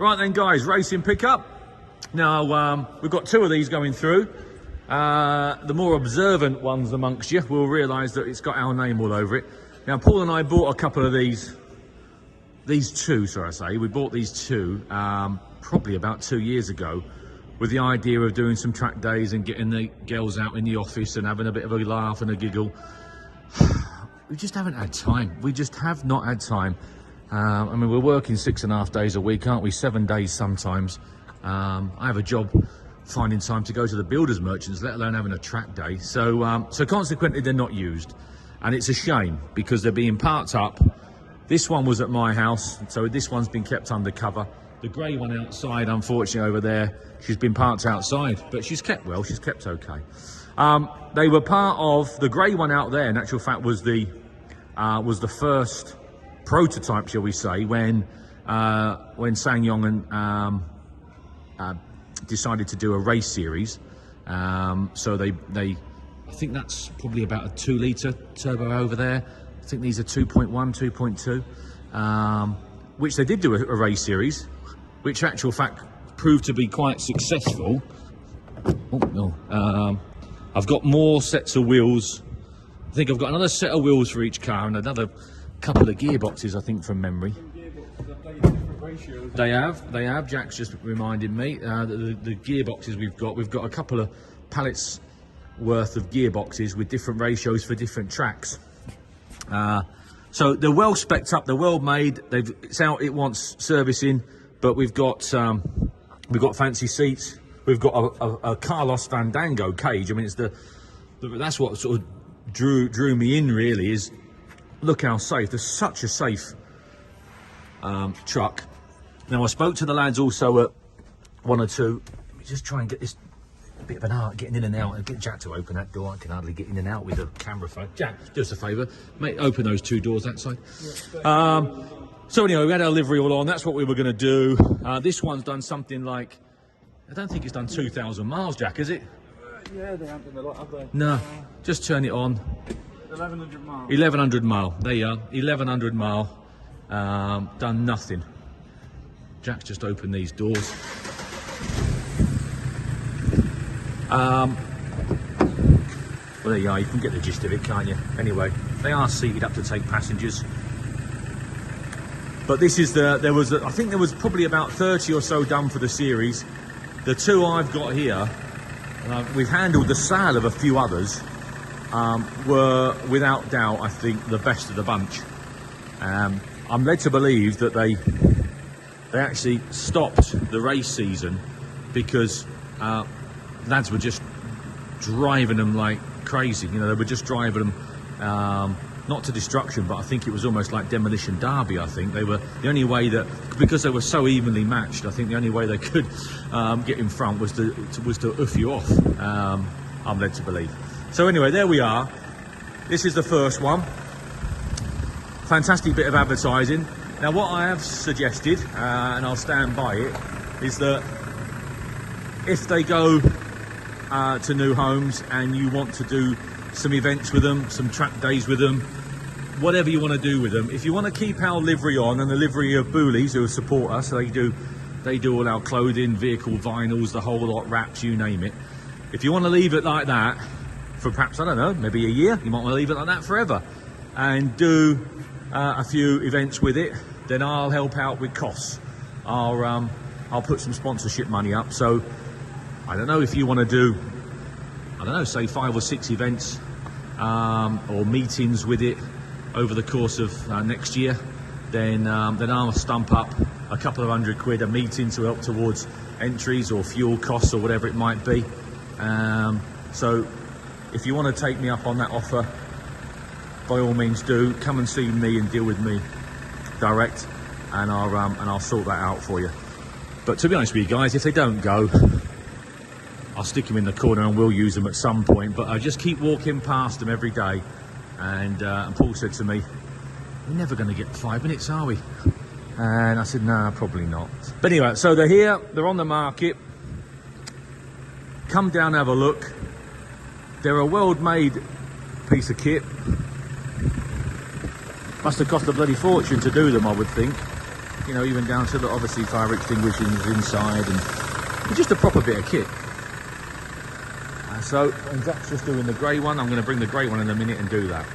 Right then guys, racing pickup. Now we've got two of these going through. The more observant ones amongst you will realise that it's got our name all over it. Now Paul and I bought a couple of these two, we bought these two probably about 2 years ago with the idea of doing some track days and getting the girls out in the office and having a bit of a laugh and a giggle. We just haven't had time. We just have not had time. I mean, we're working 6.5 days a week, aren't we? 7 days sometimes. I have a job finding time to go to the builders merchants, let alone having a track day. So consequently, they're not used. And it's a shame because they're being parked up. This one was at my house, so this one's been kept undercover. The grey one outside, unfortunately, over there, she's been parked outside, but she's kept well, she's kept okay. They were part of, the grey one out there, in actual fact, was the first prototype, shall we say, when Ssangyong decided to do a race series. So they I think that's probably about a 2-litre turbo over there. I think these are 2.1, 2.2, which they did do a race series, which actual fact proved to be quite successful. Oh no, I've got more sets of wheels. I think I've got another set of wheels for each car and another couple of gearboxes, I think, from memory. They have. Jack's just reminded me the gearboxes we've got a couple of pallets worth of gearboxes with different ratios for different tracks. So they're well specced up, they're well made. It's out, it wants servicing, but we've got fancy seats. We've got a Carlos Fandango cage. I mean, it's that's what sort of drew me in, really, is look how safe. There's such a safe truck. Now I spoke to the lads also at 1 or 2. Let me just try and get this a bit of an art getting in and out, and get Jack to open that door. I can hardly get in and out with the camera phone. Jack, do us a favour, mate, open those 2 doors that side. So anyway, we had our livery all on. That's what we were going to do. This one's done something like, I don't think it's done 2,000 miles, Jack, is it? Yeah, they haven't done a lot, have they? No, just turn it on. 1,100 miles. 1,100 mile. There you are. 1,100 mile. Done nothing. Jack's just opened these doors. Well, there you are. You can get the gist of it, can't you? Anyway, they are seated up to take passengers. But this is I think there was probably about 30 or so done for the series. The 2 I've got here, we've handled the sale of a few others, were without doubt, I think, the best of the bunch. I'm led to believe that they actually stopped the race season because lads were just driving them like crazy. You know, they were just driving them not to destruction, but I think it was almost like demolition derby. I think they were the only way that, because they were so evenly matched, I think the only way they could get in front was to oof you off. I'm led to believe. So anyway, there we are. This is the first one. Fantastic bit of advertising. Now what I have suggested, and I'll stand by it, is that if they go to new homes and you want to do some events with them, some track days with them, whatever you want to do with them, if you want to keep our livery on, and the livery of Boolies who support us, they do all our clothing, vehicle vinyls, the whole lot, wraps, you name it. If you want to leave it like that for perhaps, I don't know, maybe a year, you might want to leave it like that forever and do a few events with it, then I'll help out with costs. I'll put some sponsorship money up. So I don't know if you want to do, I don't know, say 5 or 6 events or meetings with it over the course of next year, then I'll stump up a couple of £100 a meeting to help towards entries or fuel costs or whatever it might be. So if you want to take me up on that offer, by all means do. Come and see me and deal with me direct, and I'll sort that out for you. But to be honest with you guys, if they don't go, I'll stick them in the corner and we'll use them at some point. But I just keep walking past them every day, and Paul said to me, "We're never going to get 5 minutes, are we?" And I said, "No, probably not." But anyway, so they're here, they're on the market. Come down, have a look. They're a world-made piece of kit. Must have cost a bloody fortune to do them, I would think. you know, even down to the obviously fire extinguishers inside, and just a proper bit of kit. And Jack's just doing the grey one. I'm going to bring the grey one in a minute and do that.